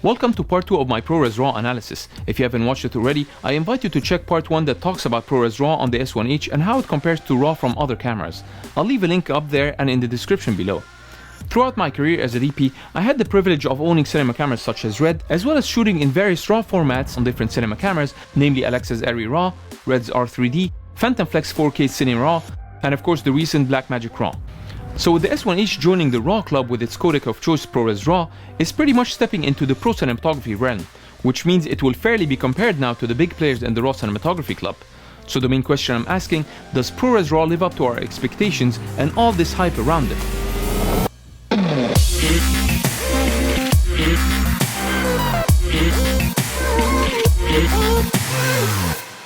Welcome to part 2 of my ProRes RAW analysis. If you haven't watched it already, I invite you to check part 1 that talks about ProRes RAW on the S1H and how it compares to RAW from other cameras. I'll leave a link up there and in the description below. Throughout my career as a DP, I had the privilege of owning cinema cameras such as Red, as well as shooting in various RAW formats on different cinema cameras, namely Alexa's Arri RAW, Red's R3D, Phantom Flex 4K Cine RAW, and of course the recent Blackmagic RAW. So with the S1H joining the RAW club with its codec of choice ProRes RAW, it's pretty much stepping into the pro cinematography realm, which means it will fairly be compared now to the big players in the RAW cinematography club. So the main question I'm asking, does ProRes RAW live up to our expectations and all this hype around it?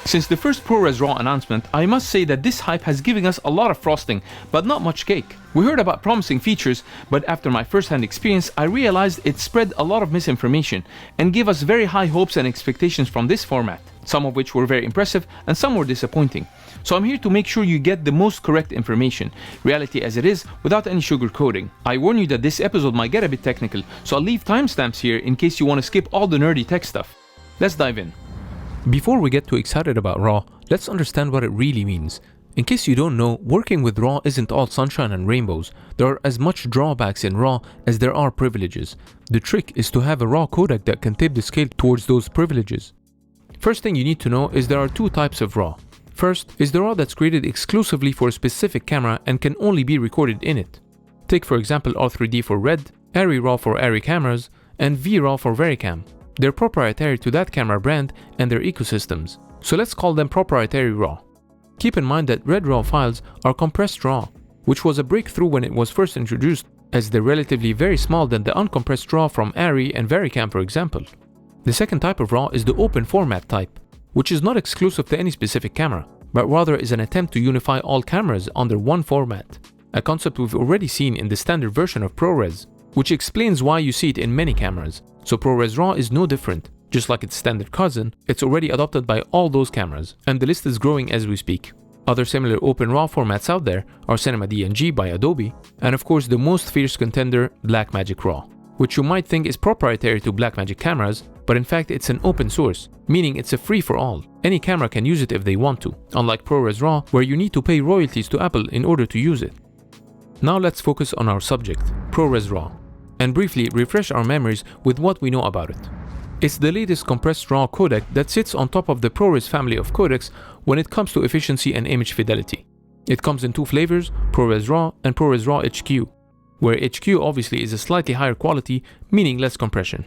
Since the first ProRes RAW announcement, I must say that this hype has given us a lot of frosting, but not much cake. We heard about promising features, but after my first-hand experience, I realized it spread a lot of misinformation and gave us very high hopes and expectations from this format, some of which were very impressive and some were disappointing. So I'm here to make sure you get the most correct information, reality as it is, without any sugarcoating. I warn you that this episode might get a bit technical, so I'll leave timestamps here in case you want to skip all the nerdy tech stuff. Let's dive in. Before we get too excited about RAW, let's understand what it really means. In case you don't know, working with RAW isn't all sunshine and rainbows. There are as much drawbacks in RAW as there are privileges. The trick is to have a RAW codec that can tip the scale towards those privileges. First thing you need to know is there are two types of RAW. First is the RAW that's created exclusively for a specific camera and can only be recorded in it. Take for example R3D for Red, Arri RAW for Arri cameras, and VRAW for Vericam. They're proprietary to that camera brand and their ecosystems, so let's call them proprietary RAW. Keep in mind that Red RAW files are compressed RAW, which was a breakthrough when it was first introduced, as they're relatively very small than the uncompressed RAW from Arri and Vericam for example. The second type of RAW is the open format type, which is not exclusive to any specific camera, but rather is an attempt to unify all cameras under one format, a concept we've already seen in the standard version of ProRes, which explains why you see it in many cameras. So ProRes RAW is no different. Just like its standard cousin, it's already adopted by all those cameras, and the list is growing as we speak. Other similar open RAW formats out there are Cinema DNG by Adobe, and of course the most fierce contender, Blackmagic RAW, which you might think is proprietary to Blackmagic cameras, but in fact it's an open source, meaning it's a free for all. Any camera can use it if they want to, unlike ProRes RAW where you need to pay royalties to Apple in order to use it. Now let's focus on our subject, ProRes RAW, and briefly refresh our memories with what we know about it. It's the latest compressed RAW codec that sits on top of the ProRes family of codecs when it comes to efficiency and image fidelity. It comes in two flavors, ProRes RAW and ProRes RAW HQ, where HQ obviously is a slightly higher quality, meaning less compression.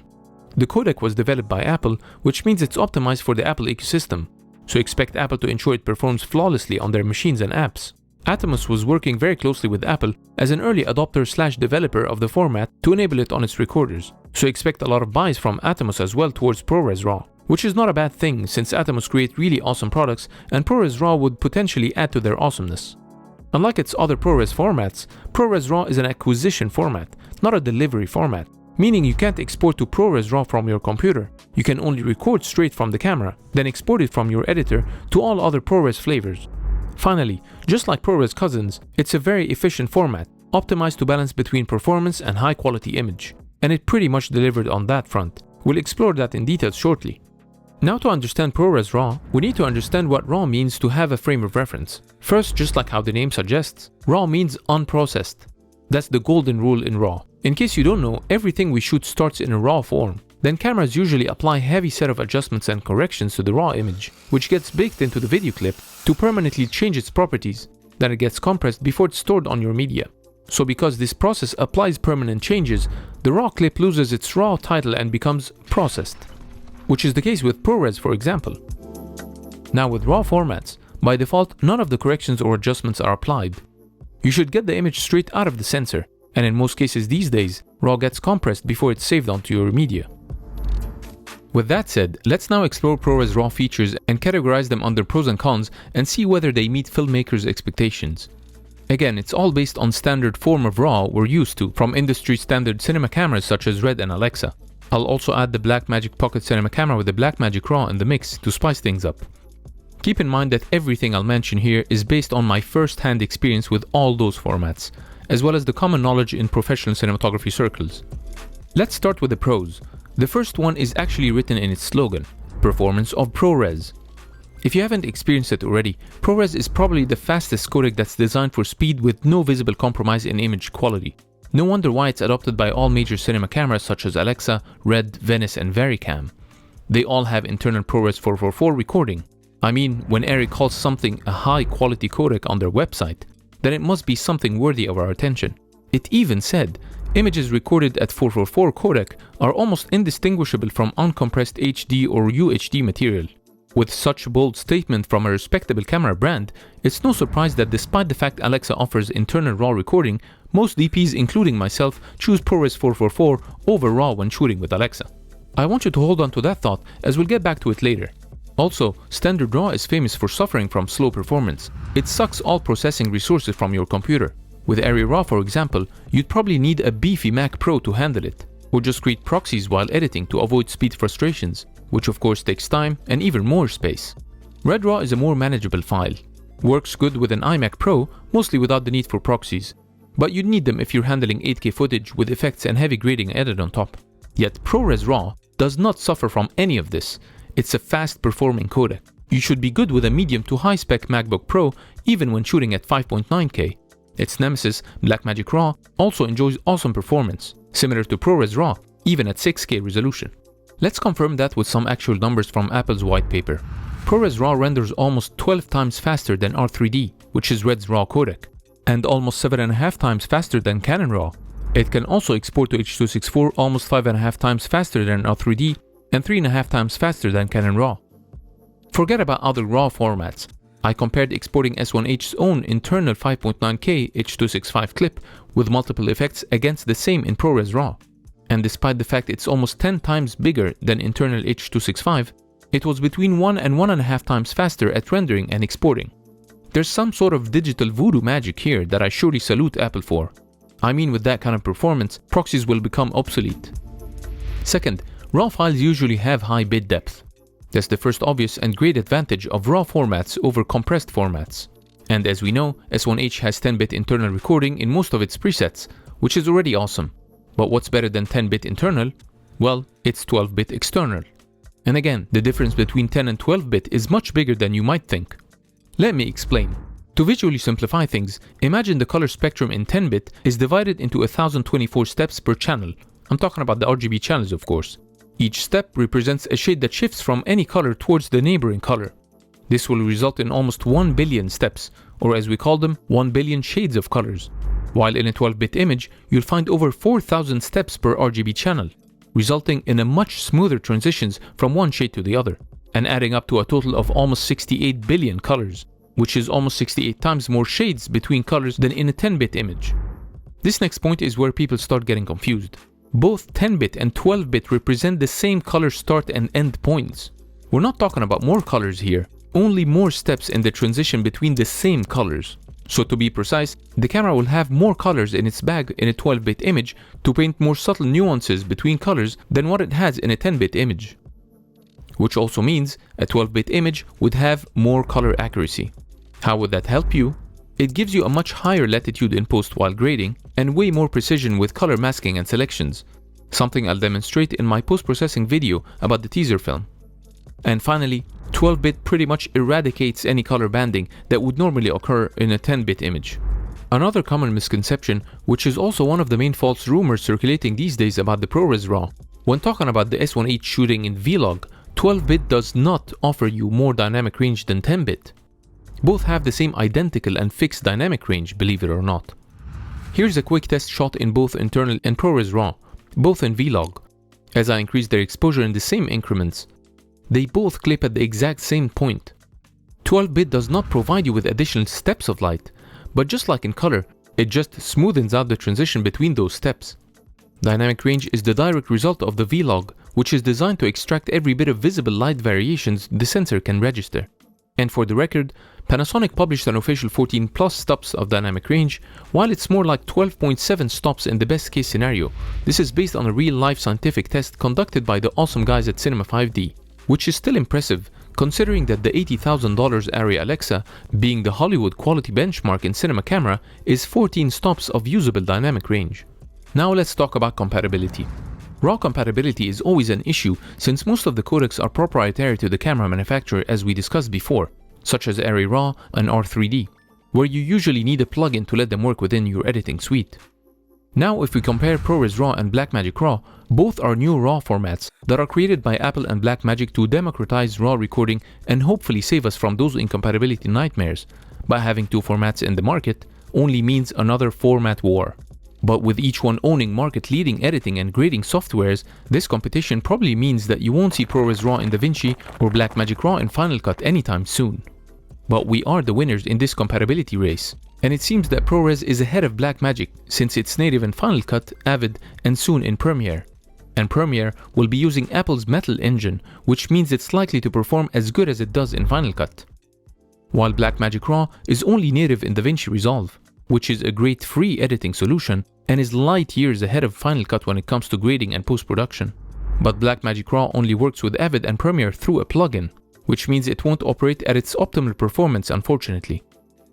The codec was developed by Apple, which means it's optimized for the Apple ecosystem, so expect Apple to ensure it performs flawlessly on their machines and apps. Atomos was working very closely with Apple as an early adopter/developer of the format to enable it on its recorders, so expect a lot of buys from Atomos as well towards ProRes RAW, which is not a bad thing since Atomos create really awesome products and ProRes RAW would potentially add to their awesomeness. Unlike its other ProRes formats, ProRes RAW is an acquisition format, not a delivery format, meaning you can't export to ProRes RAW from your computer. You can only record straight from the camera, then export it from your editor to all other ProRes flavors. Finally, just like ProRes cousins, it's a very efficient format, optimized to balance between performance and high quality image, and it pretty much delivered on that front. We'll explore that in detail shortly. Now to understand ProRes RAW, we need to understand what RAW means to have a frame of reference. First, just like how the name suggests, RAW means unprocessed. That's the golden rule in RAW. In case you don't know, everything we shoot starts in a RAW form. Then cameras usually apply a heavy set of adjustments and corrections to the RAW image, which gets baked into the video clip to permanently change its properties. Then it gets compressed before it's stored on your media. So because this process applies permanent changes, the RAW clip loses its RAW title and becomes processed, which is the case with ProRes for example. Now with RAW formats, by default none of the corrections or adjustments are applied. You should get the image straight out of the sensor, and in most cases these days, RAW gets compressed before it's saved onto your media. With that said, let's now explore ProRes RAW features and categorize them under pros and cons and see whether they meet filmmakers' expectations. Again, it's all based on standard form of RAW we're used to from industry standard cinema cameras such as Red and Alexa. I'll also add the Blackmagic Pocket Cinema camera with the Blackmagic RAW in the mix to spice things up. Keep in mind that everything I'll mention here is based on my first-hand experience with all those formats, as well as the common knowledge in professional cinematography circles. Let's start with the pros. The first one is actually written in its slogan, Performance of ProRes. If you haven't experienced it already, ProRes is probably the fastest codec that's designed for speed with no visible compromise in image quality. No wonder why it's adopted by all major cinema cameras such as Alexa, Red, Venice, and VariCam. They all have internal ProRes 444 recording. I mean, when Arri calls something a high-quality codec on their website, then it must be something worthy of our attention. It even said, images recorded at 444 codec are almost indistinguishable from uncompressed HD or UHD material. With such a bold statement from a respectable camera brand, it's no surprise that despite the fact Alexa offers internal RAW recording, most DPs, including myself, choose ProRes 444 over RAW when shooting with Alexa. I want you to hold on to that thought, as we'll get back to it later. Also, standard RAW is famous for suffering from slow performance. It sucks all processing resources from your computer. With Arri RAW, for example, you'd probably need a beefy Mac Pro to handle it, or just create proxies while editing to avoid speed frustrations, which of course takes time and even more space. Red RAW is a more manageable file. Works good with an iMac Pro, mostly without the need for proxies. But you'd need them if you're handling 8K footage with effects and heavy grading added on top. Yet ProRes RAW does not suffer from any of this. It's a fast performing codec. You should be good with a medium to high spec MacBook Pro even when shooting at 5.9K. Its nemesis, Blackmagic RAW, also enjoys awesome performance, similar to ProRes RAW, even at 6K resolution. Let's confirm that with some actual numbers from Apple's white paper. ProRes RAW renders almost 12 times faster than R3D, which is Red's RAW codec, and almost 7.5 times faster than Canon RAW. It can also export to H.264 almost 5.5 times faster than R3D and 3.5 times faster than Canon RAW. Forget about other RAW formats. I compared exporting S1H's own internal 5.9K H.265 clip with multiple effects against the same in ProRes RAW. And despite the fact it's almost 10 times bigger than internal H.265, it was between 1 and 1.5 times faster at rendering and exporting. There's some sort of digital voodoo magic here that I surely salute Apple for. I mean, with that kind of performance, proxies will become obsolete. Second, RAW files usually have high bit depth. That's the first obvious and great advantage of RAW formats over compressed formats. And as we know, S1H has 10-bit internal recording in most of its presets, which is already awesome. But what's better than 10-bit internal? Well, it's 12-bit external. And again, the difference between 10 and 12-bit is much bigger than you might think. Let me explain. To visually simplify things, imagine the color spectrum in 10-bit is divided into 1024 steps per channel. I'm talking about the RGB channels, of course. Each step represents a shade that shifts from any color towards the neighboring color. This will result in almost 1 billion steps, or as we call them, 1 billion shades of colors. While in a 12-bit image, you'll find over 4,000 steps per RGB channel, resulting in a much smoother transitions from one shade to the other, and adding up to a total of almost 68 billion colors, which is almost 68 times more shades between colors than in a 10-bit image. This next point is where people start getting confused. Both 10-bit and 12-bit represent the same color start and end points. We're not talking about more colors here, only more steps in the transition between the same colors. So to be precise, the camera will have more colors in its bag in a 12-bit image to paint more subtle nuances between colors than what it has in a 10-bit image. Which also means a 12-bit image would have more color accuracy. How would that help you? It gives you a much higher latitude in post while grading and way more precision with color masking and selections, something I'll demonstrate in my post-processing video about the teaser film. And finally, 12-bit pretty much eradicates any color banding that would normally occur in a 10-bit image. Another common misconception, which is also one of the main false rumors circulating these days about the ProRes RAW, when talking about the S1H shooting in Vlog, 12-bit does not offer you more dynamic range than 10-bit. Both have the same identical and fixed dynamic range, believe it or not. Here's a quick test shot in both internal and ProRes RAW, both in Vlog. As I increase their exposure in the same increments, they both clip at the exact same point. 12-bit does not provide you with additional steps of light, but just like in color, it just smoothens out the transition between those steps. Dynamic range is the direct result of the Vlog, which is designed to extract every bit of visible light variations the sensor can register. And for the record, Panasonic published an official 14 plus stops of dynamic range, while it's more like 12.7 stops in the best case scenario. This is based on a real-life scientific test conducted by the awesome guys at Cinema 5D, which is still impressive considering that the $80,000 Arri Alexa, being the Hollywood quality benchmark in cinema camera, is 14 stops of usable dynamic range. Now let's talk about compatibility. RAW compatibility is always an issue since most of the codecs are proprietary to the camera manufacturer, as we discussed before, such as Arri RAW and R3D, where you usually need a plugin to let them work within your editing suite. Now if we compare ProRes RAW and Blackmagic RAW, both are new RAW formats that are created by Apple and Blackmagic to democratize RAW recording and hopefully save us from those incompatibility nightmares. But having two formats in the market only means another format war. But with each one owning market-leading editing and grading softwares, this competition probably means that you won't see ProRes RAW in DaVinci or Blackmagic RAW in Final Cut anytime soon. But we are the winners in this compatibility race, and it seems that ProRes is ahead of Blackmagic since it's native in Final Cut, Avid, and soon in Premiere. And Premiere will be using Apple's Metal engine, which means it's likely to perform as good as it does in Final Cut. While Blackmagic RAW is only native in DaVinci Resolve, which is a great free editing solution and is light years ahead of Final Cut when it comes to grading and post-production. But Blackmagic RAW only works with Avid and Premiere through a plugin, which means it won't operate at its optimal performance, unfortunately.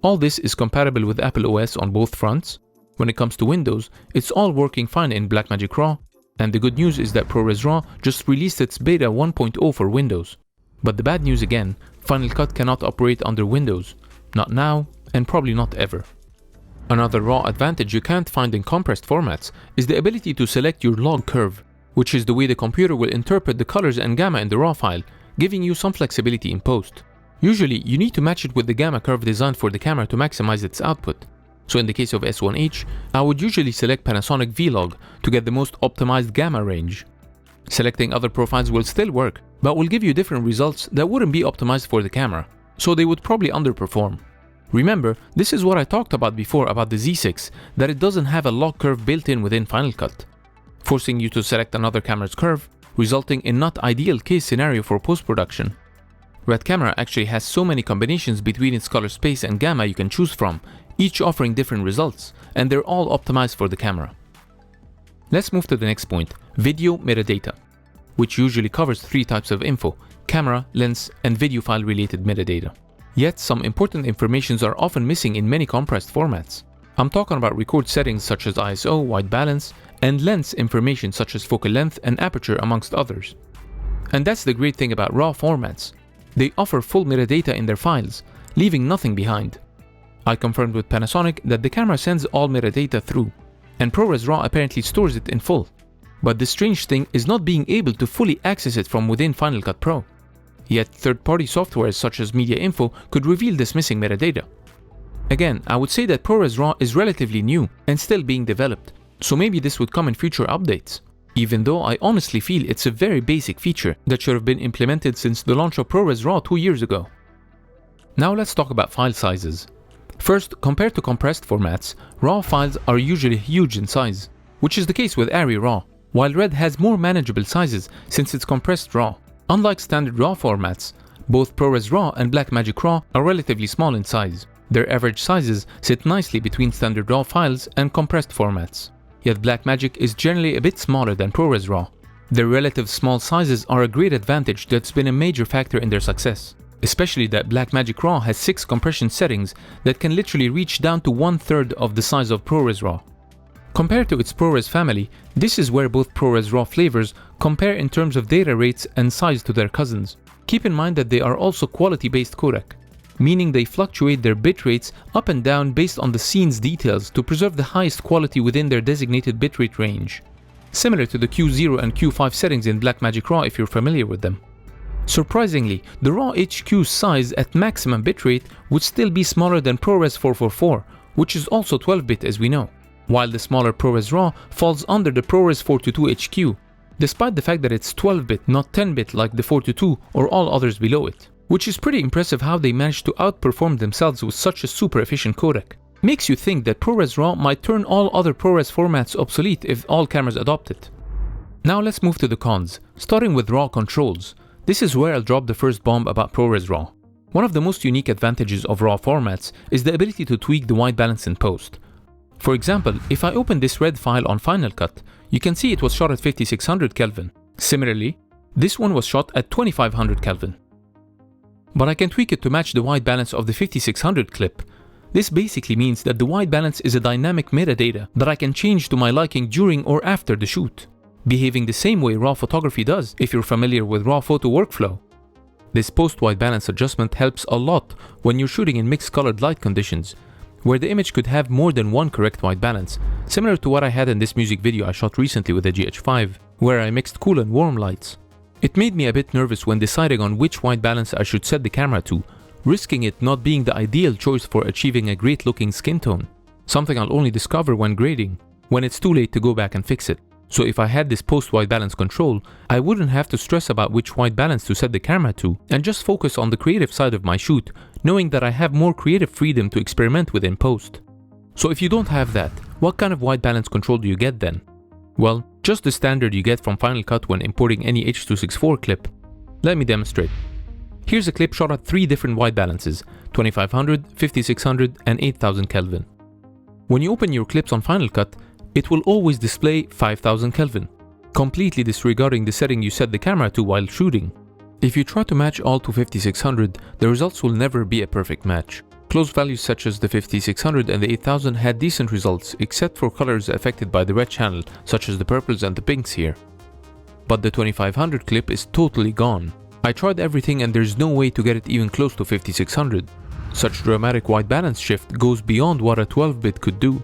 All this is compatible with Apple OS on both fronts. When it comes to Windows, it's all working fine in Blackmagic RAW, and the good news is that ProRes RAW just released its beta 1.0 for Windows. But the bad news again, Final Cut cannot operate under Windows. Not now, and probably not ever. Another RAW advantage you can't find in compressed formats is the ability to select your log curve, which is the way the computer will interpret the colors and gamma in the RAW file, giving you some flexibility in post. Usually, you need to match it with the gamma curve designed for the camera to maximize its output. So in the case of S1H, I would usually select Panasonic V-Log to get the most optimized gamma range. Selecting other profiles will still work, but will give you different results that wouldn't be optimized for the camera, so they would probably underperform. Remember, this is what I talked about before about the Z6, that it doesn't have a log curve built in within Final Cut, forcing you to select another camera's curve, resulting in not ideal case scenario for post-production. Red Camera actually has so many combinations between its color space and gamma you can choose from, each offering different results, and they're all optimized for the camera. Let's move to the next point, video metadata, which usually covers three types of info: camera, lens, and video file related metadata. Yet some important informations are often missing in many compressed formats. I'm talking about record settings such as ISO, white balance, and lens information such as focal length and aperture amongst others. And that's the great thing about RAW formats. They offer full metadata in their files, leaving nothing behind. I confirmed with Panasonic that the camera sends all metadata through, and ProRes RAW apparently stores it in full. But the strange thing is not being able to fully access it from within Final Cut Pro. Yet third-party softwares such as Media Info could reveal this missing metadata. Again, I would say that ProRes RAW is relatively new and still being developed, so maybe this would come in future updates. Even though I honestly feel it's a very basic feature that should have been implemented since the launch of ProRes RAW 2 years ago. Now let's talk about file sizes. First, compared to compressed formats, RAW files are usually huge in size, which is the case with Arri RAW, while Red has more manageable sizes since it's compressed RAW. Unlike standard RAW formats, both ProRes RAW and Blackmagic RAW are relatively small in size. Their average sizes sit nicely between standard RAW files and compressed formats. Yet Blackmagic is generally a bit smaller than ProRes RAW. Their relative small sizes are a great advantage that's been a major factor in their success, especially that Blackmagic RAW has 6 compression settings that can literally reach down to 1/3 of the size of ProRes RAW. Compared to its ProRes family, this is where both ProRes RAW flavors compare in terms of data rates and size to their cousins. Keep in mind that they are also quality-based codec, meaning they fluctuate their bit rates up and down based on the scene's details to preserve the highest quality within their designated bitrate range, similar to the Q0 and Q5 settings in Blackmagic RAW if you're familiar with them. Surprisingly, the RAW HQ size at maximum bitrate would still be smaller than ProRes 444, which is also 12-bit as we know, while the smaller ProRes RAW falls under the ProRes 422 HQ, despite the fact that it's 12-bit, not 10-bit like the 422 or all others below it. Which is pretty impressive how they managed to outperform themselves with such a super efficient codec. Makes you think that ProRes RAW might turn all other ProRes formats obsolete if all cameras adopt it. Now let's move to the cons, starting with RAW controls. This is where I'll drop the first bomb about ProRes RAW. One of the most unique advantages of RAW formats is the ability to tweak the white balance in post. For example, if I open this red file on Final Cut, you can see it was shot at 5600 Kelvin. Similarly, this one was shot at 2500 Kelvin. But I can tweak it to match the white balance of the 5600 clip. This basically means that the white balance is a dynamic metadata that I can change to my liking during or after the shoot. behaving the same way RAW photography does if you're familiar with RAW photo workflow. This post-white balance adjustment helps a lot when you're shooting in mixed colored light conditions, where the image could have more than one correct white balance, similar to what I had in this music video I shot recently with the GH5, where I mixed cool and warm lights. It made me a bit nervous when deciding on which white balance I should set the camera to, risking it not being the ideal choice for achieving a great looking skin tone, something I'll only discover when grading, when it's too late to go back and fix it. So if I had this post-white balance control, I wouldn't have to stress about which white balance to set the camera to and just focus on the creative side of my shoot, knowing that I have more creative freedom to experiment with in post. So if you don't have that, what kind of white balance control do you get then? Well, just the standard you get from Final Cut when importing any H.264 clip. Let me demonstrate. Here's a clip shot at 3 different white balances, 2500, 5600 and 8000 Kelvin. When you open your clips on Final Cut, it will always display 5000 Kelvin, completely disregarding the setting you set the camera to while shooting. If you try to match all to 5600, the results will never be a perfect match. Close values such as the 5600 and the 8000 had decent results, except for colors affected by the red channel, such as the purples and the pinks here. But the 2500 clip is totally gone. I tried everything and there's no way to get it even close to 5600. Such dramatic white balance shift goes beyond what a 12-bit could do.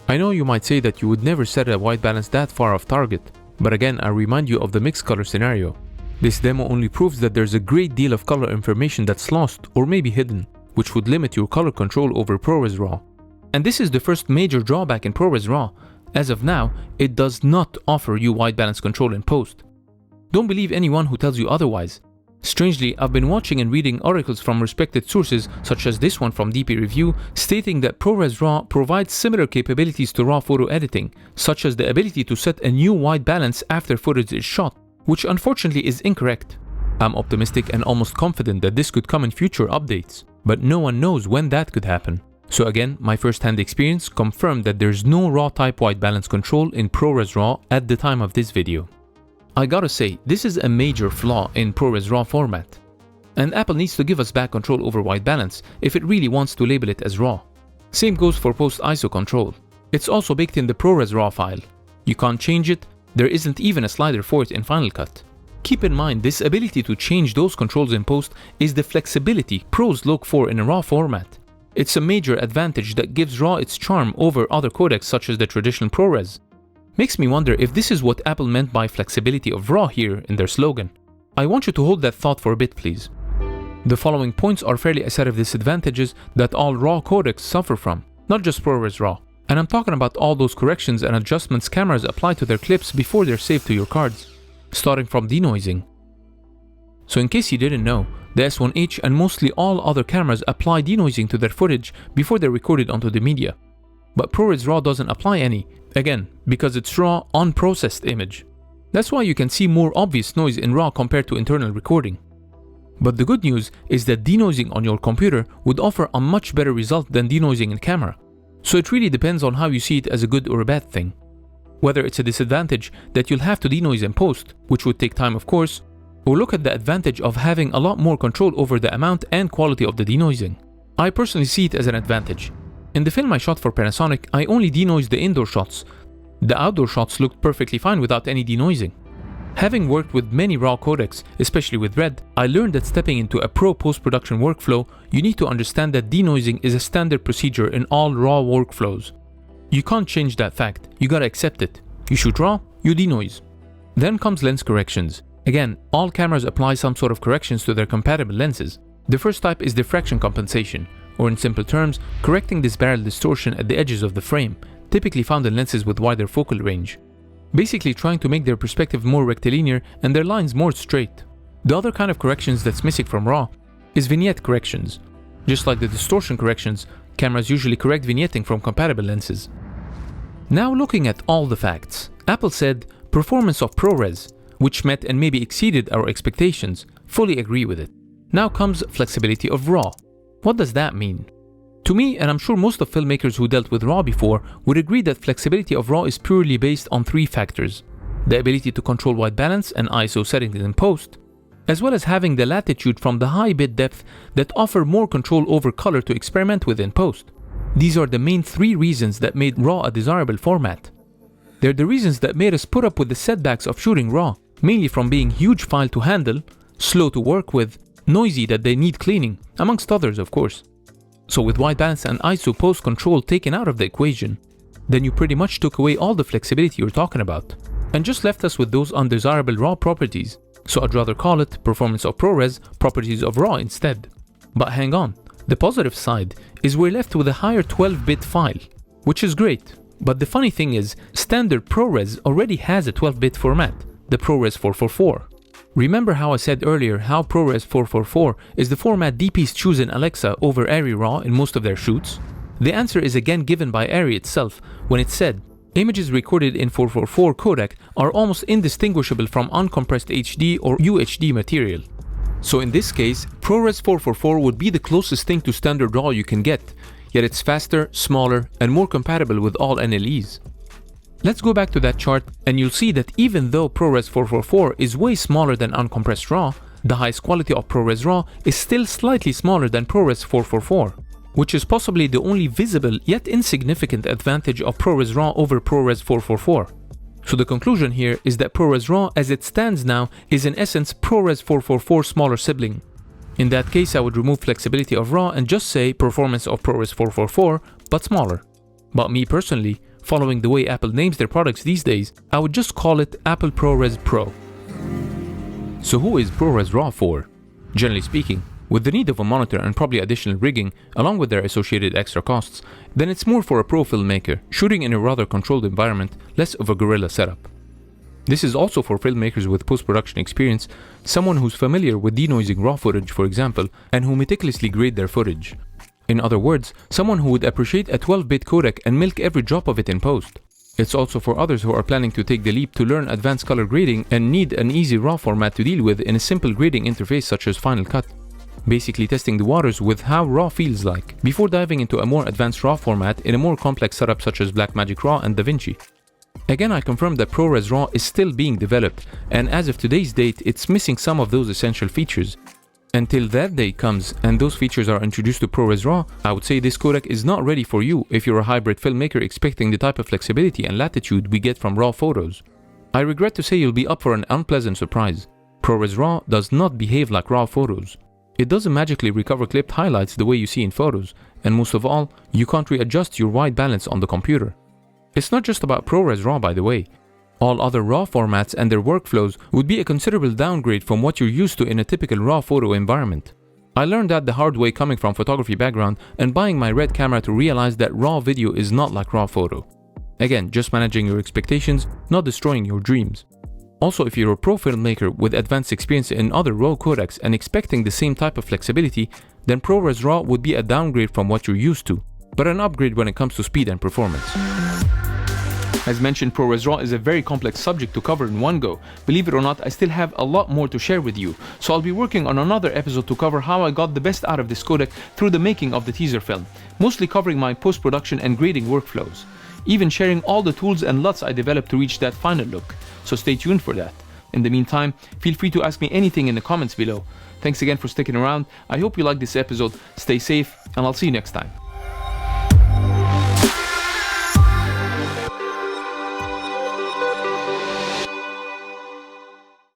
I know you might say that you would never set a white balance that far off target, but again I remind you of the mixed color scenario. This demo only proves that there's a great deal of color information that's lost or maybe hidden, which would limit your color control over ProRes RAW. And this is the first major drawback in ProRes RAW. As of now, it does not offer you white balance control in post. Don't believe anyone who tells you otherwise. Strangely, I've been watching and reading articles from respected sources, such as this one from DP Review, stating that ProRes RAW provides similar capabilities to RAW photo editing, such as the ability to set a new white balance after footage is shot, which unfortunately is incorrect. I'm optimistic and almost confident that this could come in future updates, but no one knows when that could happen. So again, my first-hand experience confirmed that there's no RAW type white balance control in ProRes RAW at the time of this video. I gotta say, this is a major flaw in ProRes RAW format. And Apple needs to give us back control over white balance if it really wants to label it as RAW. Same goes for post ISO control. It's also baked in the ProRes RAW file. You can't change it, there isn't even a slider for it in Final Cut. Keep in mind, this ability to change those controls in post is the flexibility pros look for in a RAW format. It's a major advantage that gives RAW its charm over other codecs such as the traditional ProRes. Makes me wonder if this is what Apple meant by flexibility of RAW here in their slogan. I want you to hold that thought for a bit, please. The following points are fairly a set of disadvantages that all RAW codecs suffer from, not just ProRes RAW. And I'm talking about all those corrections and adjustments cameras apply to their clips before they're saved to your cards, starting from denoising. So in case you didn't know, the S1H and mostly all other cameras apply denoising to their footage before they're recorded onto the media. But ProRes RAW doesn't apply any, again, because it's raw, unprocessed image. That's why you can see more obvious noise in RAW compared to internal recording. But the good news is that denoising on your computer would offer a much better result than denoising in camera. So it really depends on how you see it as a good or a bad thing. Whether it's a disadvantage that you'll have to denoise in post, which would take time of course, or look at the advantage of having a lot more control over the amount and quality of the denoising. I personally see it as an advantage. In the film I shot for Panasonic, I only denoised the indoor shots. The outdoor shots looked perfectly fine without any denoising. Having worked with many RAW codecs, especially with Red, I learned that stepping into a pro post-production workflow, you need to understand that denoising is a standard procedure in all RAW workflows. You can't change that fact, you gotta accept it. You shoot RAW, you denoise. Then comes lens corrections. Again, all cameras apply some sort of corrections to their compatible lenses. The first type is diffraction compensation, or in simple terms, correcting this barrel distortion at the edges of the frame, typically found in lenses with wider focal range. Basically trying to make their perspective more rectilinear and their lines more straight. The other kind of corrections that's missing from RAW is vignette corrections. Just like the distortion corrections, cameras usually correct vignetting from compatible lenses. Now looking at all the facts, Apple said, performance of ProRes, which met and maybe exceeded our expectations, fully agree with it. Now comes flexibility of RAW. What does that mean? To me, and I'm sure most of filmmakers who dealt with RAW before, would agree that flexibility of RAW is purely based on 3 factors. The ability to control white balance and ISO settings in post, as well as having the latitude from the high bit depth that offer more control over color to experiment with in post. These are the main 3 reasons that made RAW a desirable format. They're the reasons that made us put up with the setbacks of shooting RAW, mainly from being huge file to handle, slow to work with, noisy that they need cleaning, amongst others of course. So with white balance and ISO post control taken out of the equation, then you pretty much took away all the flexibility you're talking about, and just left us with those undesirable RAW properties. So I'd rather call it performance of ProRes, properties of RAW instead. But hang on, the positive side is we're left with a higher 12-bit file, which is great. But the funny thing is, standard ProRes already has a 12-bit format, the ProRes 444. Remember how I said earlier how ProRes 444 is the format DPs choose in Alexa over Arri RAW in most of their shoots? The answer is again given by Arri itself when it said, images recorded in 444 codec are almost indistinguishable from uncompressed HD or UHD material. So in this case, ProRes 444 would be the closest thing to standard RAW you can get, yet it's faster, smaller, and more compatible with all NLEs. Let's go back to that chart and you'll see that even though ProRes 444 is way smaller than uncompressed RAW, the highest quality of ProRes RAW is still slightly smaller than ProRes 444, which is possibly the only visible yet insignificant advantage of ProRes RAW over ProRes 444. So the conclusion here is that ProRes RAW as it stands now is in essence ProRes 444's smaller sibling. In that case I would remove flexibility of RAW and just say performance of ProRes 444 but smaller. But me personally, following the way Apple names their products these days, I would just call it Apple ProRes Pro. So who is ProRes RAW for? Generally speaking, with the need of a monitor and probably additional rigging, along with their associated extra costs, then it's more for a pro filmmaker, shooting in a rather controlled environment, less of a guerrilla setup. This is also for filmmakers with post-production experience, someone who's familiar with denoising raw footage for example, and who meticulously grade their footage. In other words, someone who would appreciate a 12-bit codec and milk every drop of it in post. It's also for others who are planning to take the leap to learn advanced color grading and need an easy RAW format to deal with in a simple grading interface such as Final Cut. Basically testing the waters with how RAW feels like, before diving into a more advanced RAW format in a more complex setup such as Blackmagic RAW and DaVinci. Again, I confirm that ProRes RAW is still being developed, and as of today's date, it's missing some of those essential features. Until that day comes and those features are introduced to ProRes RAW, I would say this codec is not ready for you if you're a hybrid filmmaker expecting the type of flexibility and latitude we get from RAW photos. I regret to say you'll be up for an unpleasant surprise. ProRes RAW does not behave like RAW photos. It doesn't magically recover clipped highlights the way you see in photos, and most of all, you can't readjust your white balance on the computer. It's not just about ProRes RAW by the way. All other RAW formats and their workflows would be a considerable downgrade from what you're used to in a typical RAW photo environment. I learned that the hard way coming from photography background and buying my Red camera to realize that RAW video is not like RAW photo. Again, just managing your expectations, not destroying your dreams. Also, if you're a pro filmmaker with advanced experience in other RAW codecs and expecting the same type of flexibility, then ProRes RAW would be a downgrade from what you're used to, but an upgrade when it comes to speed and performance. As mentioned, ProRes RAW is a very complex subject to cover in one go. Believe it or not, I still have a lot more to share with you, so I'll be working on another episode to cover how I got the best out of this codec through the making of the teaser film, mostly covering my post-production and grading workflows, even sharing all the tools and LUTs I developed to reach that final look, so stay tuned for that. In the meantime, feel free to ask me anything in the comments below. Thanks again for sticking around, I hope you liked this episode, stay safe, and I'll see you next time.